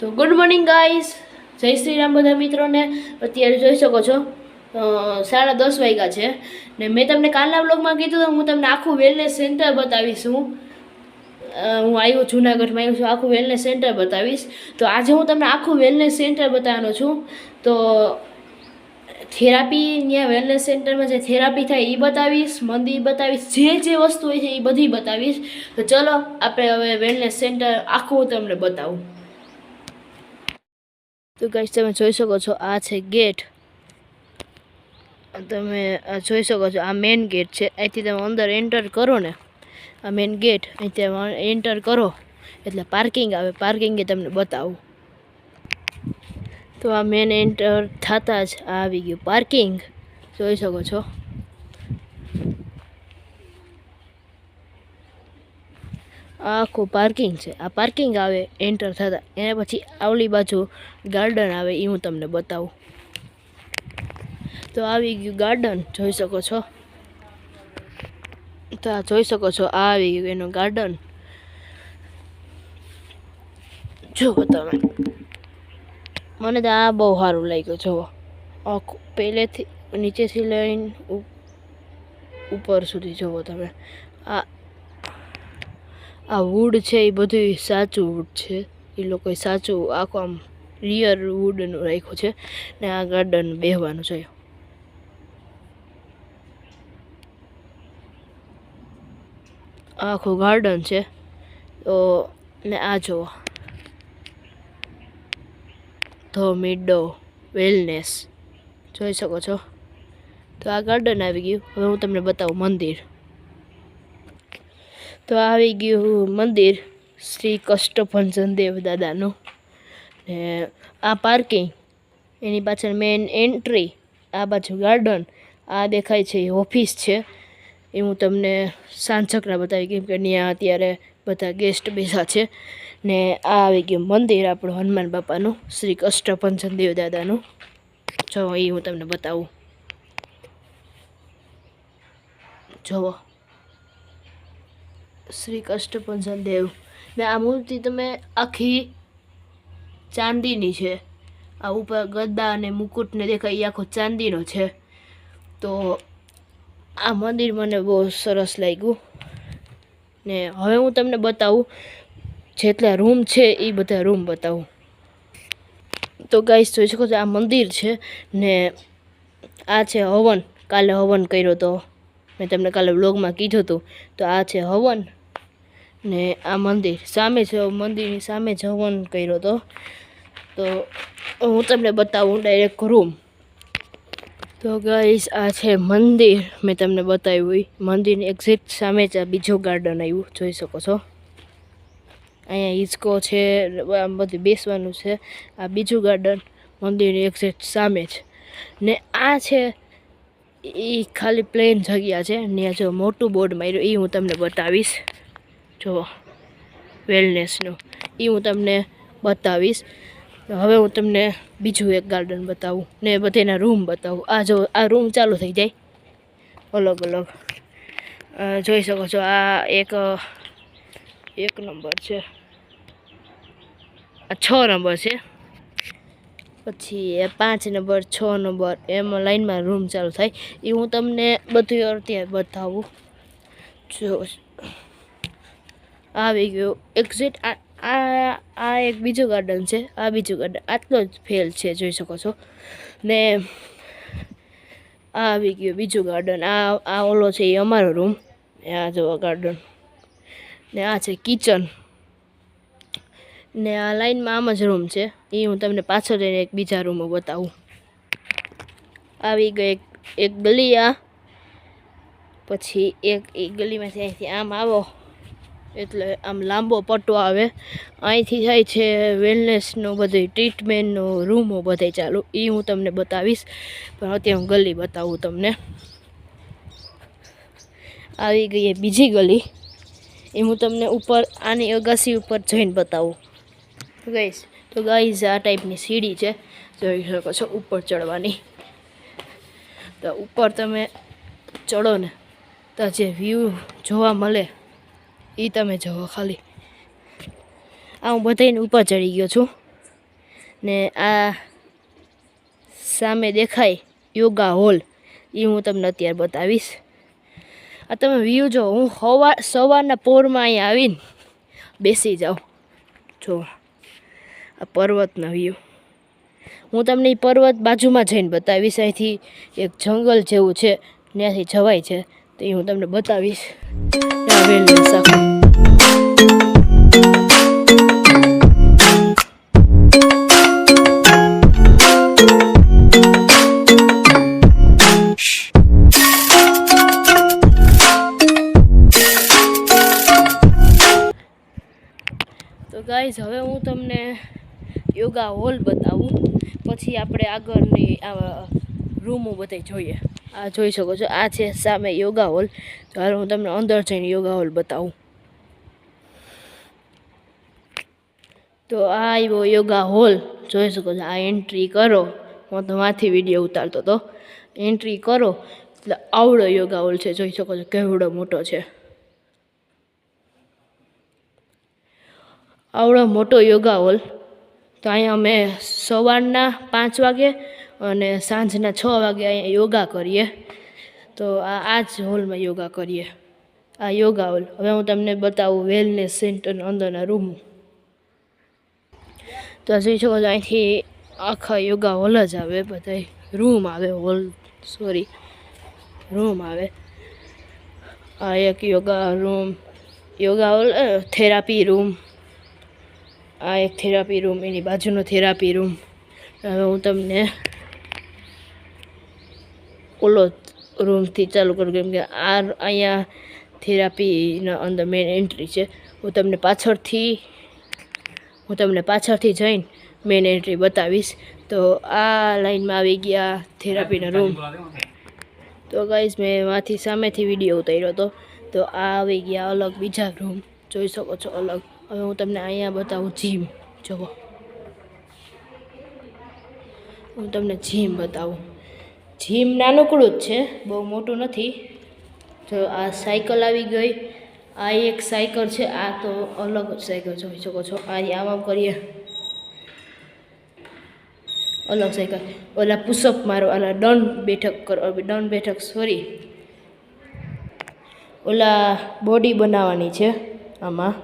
તો good morning guys, જય શ્રી રામ બધા મિત્રોને. અત્યારે જોઈ શકો છો 10:30 વાગ્યા છે ને મેં તમને કાલના બ્લોગમાં કીધું તો હું તમને આખું વેલનેસ સેન્ટર બતાવીશ. હું આવ્યો જુનાગઢમાં આવ્યો છું, આખું વેલનેસ સેન્ટર બતાવીશ. તો આજે હું તમને આખું વેલનેસ સેન્ટર બતાવવાનો છું. તો થેરાપી ત્યાં વેલનેસ સેન્ટરમાં જે થેરાપી થાય એ બતાવીશ, મંદિર બતાવીશ, જે વસ્તુ હોય છે એ બધી બતાવીશ. તો ચલો આપણે હવે વેલનેસ સેન્ટર આખું હું તમને બતાવું. તો ગાઈસ તમે જોઈ શકો છો, આ છે ગેટ. તમે જોઈ શકો છો આ મેઇન ગેટ છે. અહીંથી તમે અંદર એન્ટર કરો ને, આ મેઇન ગેટ અહીંથી એન્ટર કરો એટલે પાર્કિંગ આવે. પાર્કિંગ એ તમને બતાવું. તો આ મેઇન એન્ટર થતાં જ આ આવી ગયું પાર્કિંગ. જોઈ શકો છો આખું પાર્કિંગ છે. આ પાર્કિંગ આવે એન્ટર થતાં. એના પછી આવલી બાજુ ગાર્ડન આવે, એ હું તમને બતાવું. તો આવી ગયું ગાર્ડન, જોઈ શકો છો. તો આ જોઈ શકો છો, આ આવી ગયું એનું ગાર્ડન. જુઓ તમે, મને તો આ બહુ સારું લાગ્યું. જુઓ આખું પહેલેથી નીચેથી લઈને ઉપર સુધી જુઓ તમે. આ વુડ છે એ બધું સાચું વુડ છે. એ લોકોએ સાચું આખું આમ રિયર વુડનું રાખ્યું છે. ને આ ગાર્ડન બેહવાનું છે. આખું ગાર્ડન છે. તો ને આ જુઓ, ધ મિડો વેલનેસ જોઈ શકો છો. તો આ ગાર્ડન આવી ગયું. હવે હું તમને બતાવું મંદિર. તો આવી ગયું મંદિર શ્રી કષ્ટભંજન દેવ દાદાનું. ને આ પાર્કિંગ, એની પાછળ મેઇન એન્ટ્રી, આ બાજુ ગાર્ડન, આ દેખાય છે એ ઓફિસ છે. એ હું તમને સાંજકના બતાવી, કેમ કે ત્યાં અત્યારે બધા ગેસ્ટ બેસા છે. ને આ આવી ગયું મંદિર આપણું હનુમાન બાપાનું, શ્રી કષ્ટભંજન દેવ દાદાનું. જો એ હું તમને બતાવું. જુઓ શ્રી કષ્ટભંજન દેવ. ને આ મૂર્તિ તમે આખી ચાંદીની છે. આ ઉપર ગદા અને મુકુટને દેખાય, એ આખો ચાંદીનો છે. તો આ મંદિર મને બહુ સરસ લાગ્યું. ને હવે હું તમને બતાવું જેટલા રૂમ છે એ બધા રૂમ બતાવું. તો ગાઈસ જોઈ શકો છો, આ મંદિર છે. ને આ છે હવન. કાલે હવન કર્યો તો, મેં તમને કાલે વ્લોગમાં કીધું હતું. તો આ છે હવન. ને આ મંદિર સામે છે, મંદિરની સામે જ હવન કર્યો હતો. તો હું તમને બતાવું ડાયરેક્ટ રૂમ. તો ગાઈસ આ છે મંદિર, મેં તમને બતાવ્યું. મંદિરની એક્ઝેક્ટ સામે જ આ બીજું ગાર્ડન આવ્યું, જોઈ શકો છો. અહીંયા હિંચકો છે, આમ બધું બેસવાનું છે. આ બીજું ગાર્ડન મંદિરની એક્ઝેક્ટ સામે જ. ને આ છે એ ખાલી પ્લેન જગ્યા છે. ત્યાં જો મોટું બોર્ડ માર્યું, એ હું તમને બતાવીશ. જો વેલનેસનું એ હું તમને બતાવીશ. હવે હું તમને બીજું એક ગાર્ડન બતાવું ને બધાના રૂમ બતાવું. આ જો આ રૂમ ચાલુ થઈ જાય અલગ અલગ, જોઈ શકો છો. આ એક નંબર છે, આ 6 નંબર છે. પછી 5 નંબર, 6 નંબર, એમાં લાઈનમાં રૂમ ચાલુ થાય. એ હું તમને બધું અત્યારે બતાવું. જો આવી ગયું એક્ઝેક્ટ આ એક બીજું ગાર્ડન છે. આ બીજું ગાર્ડન આટલો જ ફેલ છે, જોઈ શકો છો. ને આ આવી ગયું બીજું ગાર્ડન. આ ઓલો છે એ અમારો રૂમ. આ જો ગાર્ડન. ને આ છે કિચન. ને આ લાઈનમાં આમ જ રૂમ છે. એ હું તમને પાછળ જઈને એક બીજા રૂમો બતાવું. આવી ગઈ એક ગલી. આ પછી એક ગલીમાંથી અહીંથી આમ આવો એટલે આમ લાંબો પટ્ટો આવે. અહીંથી જાય છે વેલનેસનું બધું ટ્રીટમેન્ટનું રૂમો બધે ચાલુ. એ હું તમને બતાવીશ, પણ અત્યારે હું ગલી બતાવું તમને. આવી ગઈ બીજી ગલી. એ હું તમને ઉપર આની અગાસી ઉપર જઈને બતાવું. તો ગાઈઝ આ ટાઈપની સીડી છે, જોઈ શકો છો, ઉપર ચડવાની. તો ઉપર તમે ચડો ને તો જે વ્યૂ જોવા મળે એ તમે જુઓ ખાલી. આ હું બધાને ઉપર ચડી ગયો છું. ને આ સામે દેખાય યોગા હોલ, એ હું તમને અત્યારે બતાવીશ. આ તમે વ્યૂ જો, હું સવારના પોરમાં અહીંયા આવીને બેસી જાઉં. જો આ પર્વતના વ્યૂ હું તમને એ પર્વત બાજુમાં જઈને બતાવીશ. અહીંથી એક જંગલ જેવું છે, ત્યાંથી જવાય છે, તો એ હું તમને બતાવીશ. તો ગાઈઝ, હવે હું તમને યોગા હોલ બતાવું, પછી આપણે આગળની આ રૂમો બધી જોઈએ. આ જોઈ શકો છો, આ છે સામે યોગા હોલ. તો હાલ હું તમને અંદર જઈને યોગા હોલ બતાવું. તો આ આવ્યો યોગા હોલ, જોઈ શકો છો. આ એન્ટ્રી કરો, હું તમારાથી વિડીયો ઉતારતો હતો. એન્ટ્રી કરો એટલે આવડો યોગા હોલ છે, જોઈ શકો છો કેવડો મોટો છે. આવડો મોટો યોગા હોલ. તો અહીંયા અમે સવારના 5 વાગે અને સાંજના 6 વાગે અહીંયા યોગા કરીએ. તો આ જ હોલમાં યોગા કરીએ, આ યોગા હોલ. હવે હું તમને બતાવું વેલનેસ સેન્ટરના અંદરના રૂમ. તો જોઈ શકો છો, અહીંથી આખા યોગા હોલ જ આવે, બધા રૂમ આવે, રૂમ આવે. આ એક yoga room, yoga hall, therapy room. આ એક થેરાપી રૂમ, એની બાજુનો થેરાપી રૂમ. હવે હું તમને ઓલો રૂમથી ચાલુ કરું, કેમ કે આ અહીંયા થેરાપીના અંદર મેન એન્ટ્રી છે. હું તમને પાછળથી જઈને મેન એન્ટ્રી બતાવીશ. તો આ લાઈનમાં આવી ગયા થેરાપીના રૂમ. તો ગાઈઝ, મેં એમાંથી સામેથી વિડીયો ઉતાર્યો હતો. તો આ આવી ગયા અલગ બીજા રૂમ, જોઈ શકો છો અલગ. હવે હું તમને અહીંયા બતાવું જીમ. જુઓ, હું તમને જીમ બતાવું. જીમ નાનકડું જ છે, બહુ મોટું નથી. જો આ સાયકલ આવી ગઈ, આ એક સાયકલ છે, આ તો અલગ જ સાયકલ જોઈ શકો છો. આમ કરીએ, અલગ સાયકલ. ઓલા પુશઅપ મારો, ઓલા દંડ બેઠક ઓલા બોડી બનાવવાની છે. આમાં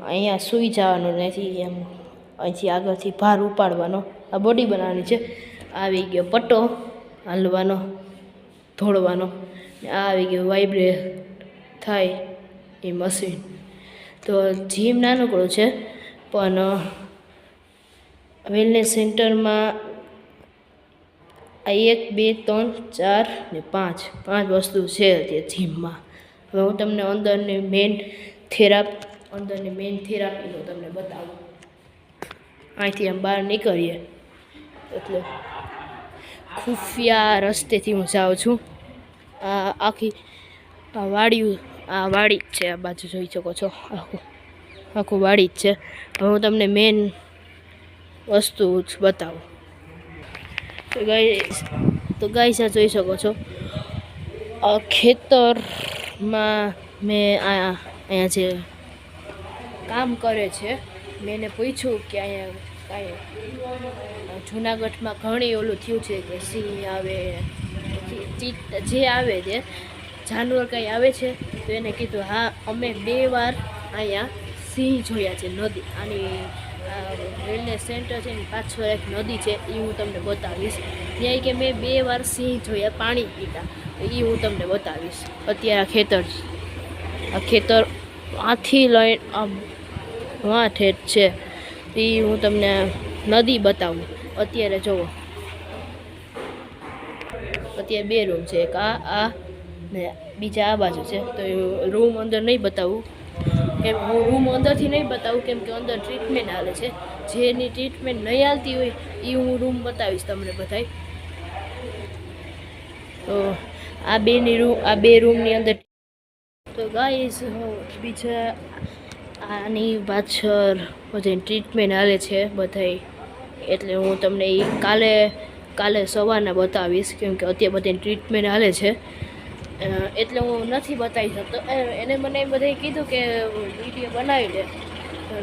અહીંયા સૂઈ જવાનું નથી, એમ અહીંથી આગળથી ભાર ઉપાડવાનો. આ બોડી બનાવવાની છે. આવી ગયો પટ્ટો હાલવાનો, દોડવાનો. આ આવી ગયો વાઇબ્રેટ થાય એ મશીન. તો જીમ નાનકડું છે, પણ વેલનેસ સેન્ટરમાં આ 1 2 3 4 ને 5 વસ્તુ છે તે જીમમાં. હવે હું તમને અંદરની મેન થેરાપીનું તમને બતાવું. અહીંથી આમ બહાર નીકળીએ એટલે ખુફિયા રસ્તેથી હું જાઉં છું. આ આખી વાડી જ છે, આ બાજુ જોઈ શકો છો. આખું વાડી જ છે. હવે હું તમને મેન વસ્તુ જ બતાવું. તો ગાઈસ, આ જોઈ શકો છો, ખેતરમાં મેં અહીંયા જે કામ કરે છે, મેં એને પૂછ્યું કે અહીંયા કાંઈ જૂનાગઢમાં ઘણી ઓલું થયું છે કે સિંહ આવે, જે આવે તે જાનવર કાંઈ આવે છે. તો એને કીધું હા, અમે 2 વાર અહીંયા સિંહ જોયા છે. નદી, આની વેલનેસ સેન્ટર છે, એની પાછળ એક નદી છે, એ હું તમને બતાવીશ. ત્યાં કે મેં 2 વાર સિંહ જોયા પાણી પીતા, તો એ હું તમને બતાવીશ. અત્યારે આ ખેતર આથી લઈને વાં ઠેઠ છે, એ હું તમને નદી બતાવું. અત્યારે જુઓ, અત્યારે 2 રૂમ છે, એક આ ને બીજા આ બાજુ છે. તો રૂમ અંદર નહીં બતાવું, કેમ હું રૂમ અંદરથી નહીં બતાવું, કેમ કે અંદર ટ્રીટમેન્ટ હાલે છે. જેની ટ્રીટમેન્ટ નહીં હાલતી હોય એ હું રૂમ બતાવીશ તમને બધાય. તો આ 2 રૂમની અંદર. તો ગાઈસ, બીજા આની પાછળ બધી ટ્રીટમેન્ટ હાલે છે બધાય, એટલે હું તમને એ કાલે સવારના બતાવીશ, કેમ કે અત્યારે બધી ટ્રીટમેન્ટ હાલે છે, એટલે હું નથી બતાવી શકતો. એને મને બધાએ કીધું કે વિડીયો બનાવી દે,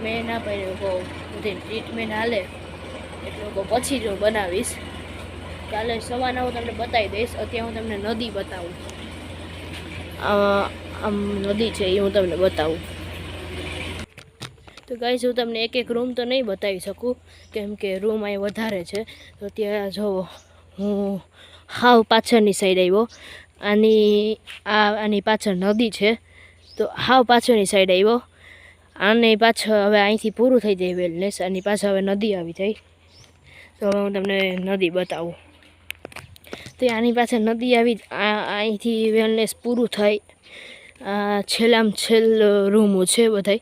મેં ના પાડ્યું કહું બધી ટ્રીટમેન્ટ હાલે એટલે કહું પછી જો બનાવીશ. કાલે સવારના હું તમને બતાવી દઈશ. અત્યારે હું તમને નદી બતાવું. આમ નદી છે એ હું તમને બતાવું. તો ગાઈસ હું તમને એક રૂમ તો નહીં બતાવી શકું કેમ કે રૂમ અહીં વધારે છે. તો ત્યાં જો હું હાવ પાછળની સાઈડ આવ્યો. આની પાછળ નદી છે તો હાવ પાછળની સાઈડ આવ્યો. આને પાછળ હવે અહીંથી પૂરું થઈ જાય વેલનેસ. આની પાછળ હવે નદી આવી જાય. તો હવે હું તમને નદી બતાવું. તો આની પાછળ નદી આવી અહીંથી વેલનેસ પૂરું થાય. છેલ્લામાં છેલ્લો રૂમો છે બધાય.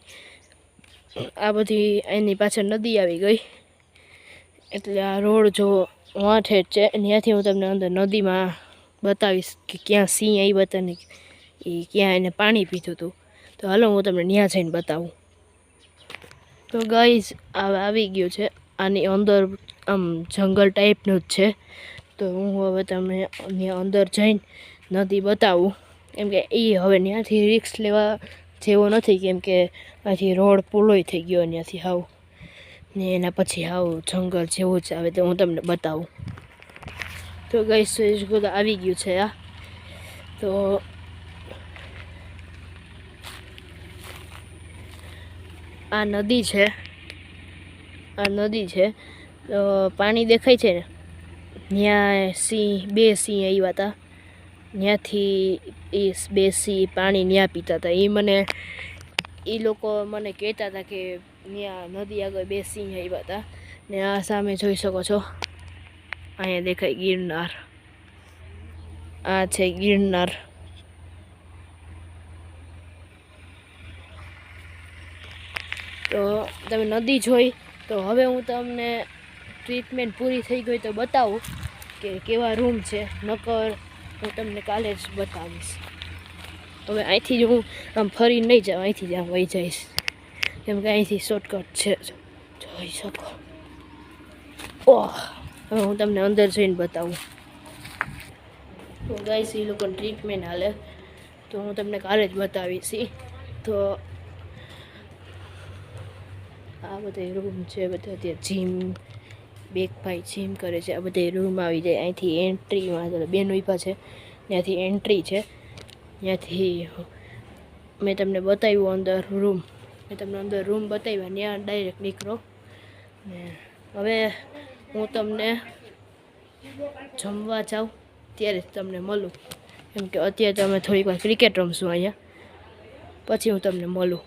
આ બધી એની પાછળ નદી આવી ગઈ એટલે આ રોડ જો વાંઠે જ છે. ત્યાંથી હું તમને અંદર નદીમાં બતાવીશ કે ક્યાં સિંહ આવી બતાને એ ક્યાં એને પાણી પીધું હતું. તો હાલો હું તમને ત્યાં જઈને બતાવું. તો ગાઈઝ આવી ગયું છે. આની અંદર આમ જંગલ ટાઈપનું જ છે. તો હું હવે તમને ત્યાં અંદર જઈને નદી બતાવું કેમ કે એ હવે ત્યાંથી રિસ્ક લેવા જેવો નથી કેમ કે અહીંથી રોડ પૂલોય થઈ ગયો ત્યાંથી હાવ ને એના પછી હાવ જંગલ જેવું જ આવે. તો હું તમને બતાવું. તો ગાઈસ બધા આવી ગયું છે. તો આ નદી છે. તો પાણી દેખાય છે ને ત્યાં બે સિંહ આવ્યા હતા. ત્યાંથી એ બે સિંહ પાણી ત્યાં પીતા હતા. એ લોકો મને કહેતા હતા કે ત્યાં નદી આગળ બે સિંહ આવ્યા હતા. ને આ સામે જોઈ શકો છો અહીંયા દેખાય ગિરનાર. આ છે ગિરનાર. તો તમે નદી જોઈ. તો હવે હું તમને ટ્રીટમેન્ટ પૂરી થઈ ગઈ તો બતાવું કે કેવા રૂમ છે. નકર હું તમને કાલે જ બતાવીશ. હવે અહીંથી જ હું આમ ફરી નહીં જાઉં. અહીંથી જ આમ વહી જઈશ કેમ કે અહીંથી શોર્ટકટ છે જોઈ શકો. હવે હું તમને અંદર જઈને બતાવું. તો ગાઈસ એ લોકોની ટ્રીટમેન્ટ હાલે તો હું તમને કાલે જ બતાવીશ. તો આ બધા રૂમ છે. બધા ત્યાં જીમ બેક ભાઈ જીમ કરે છે. આ બધા રૂમ આવી જાય. અહીંથી એન્ટ્રીમાં બેન ઉભા છે ત્યાંથી એન્ટ્રી છે. ત્યાંથી મેં તમને બતાવ્યું અંદર રૂમ. મેં તમને અંદર રૂમ બતાવ્યા ત્યાં ડાયરેક્ટ નીકળો. ને હવે હું તમને જમવા જાઉં ત્યારે જ તમને મળું કેમ કે અત્યારે તમે થોડીક વાર ક્રિકેટ રમશું અહીંયા પછી હું તમને મળું.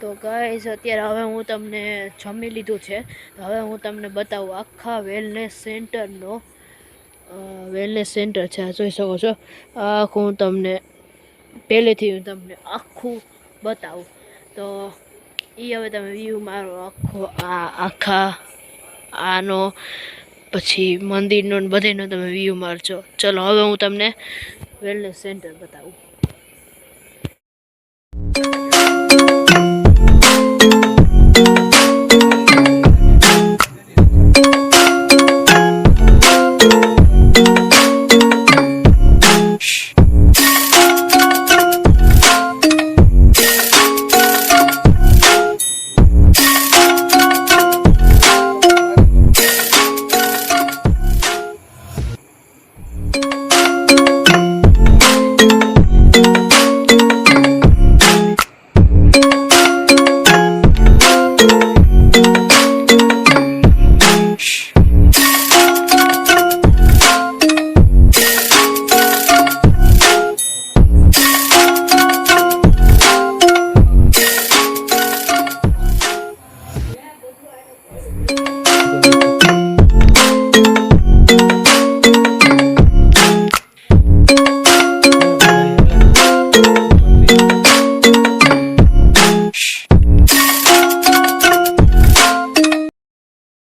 તો ગાઈસ અત્યારે હવે હું તમને જમી લીધું છે. હવે હું તમને બતાવું આખા વેલનેસ સેન્ટરનો. વેલનેસ સેન્ટર છે આ જોઈ શકો છો. આખું હું તમને પહેલેથી હું તમને આખું બતાવું. તો એ હવે તમે વ્યૂ મારો આખો આનો પછી મંદિરનો ને બધેનો તમે વ્યૂ મારજો. ચલો હવે હું તમને વેલનેસ સેન્ટર બતાવું.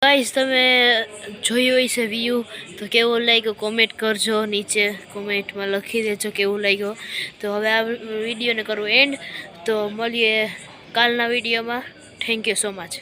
ગાઈસ તમે જોયું હશે વ્યૂ તો કેવો લાગ્યો કોમેન્ટ કરજો. નીચે કોમેન્ટમાં લખી દેજો કેવું લાગ્યો. તો હવે આ વિડીયોને કરું એન્ડ. તો મળીએ કાલના વિડીયોમાં. Thank you so much.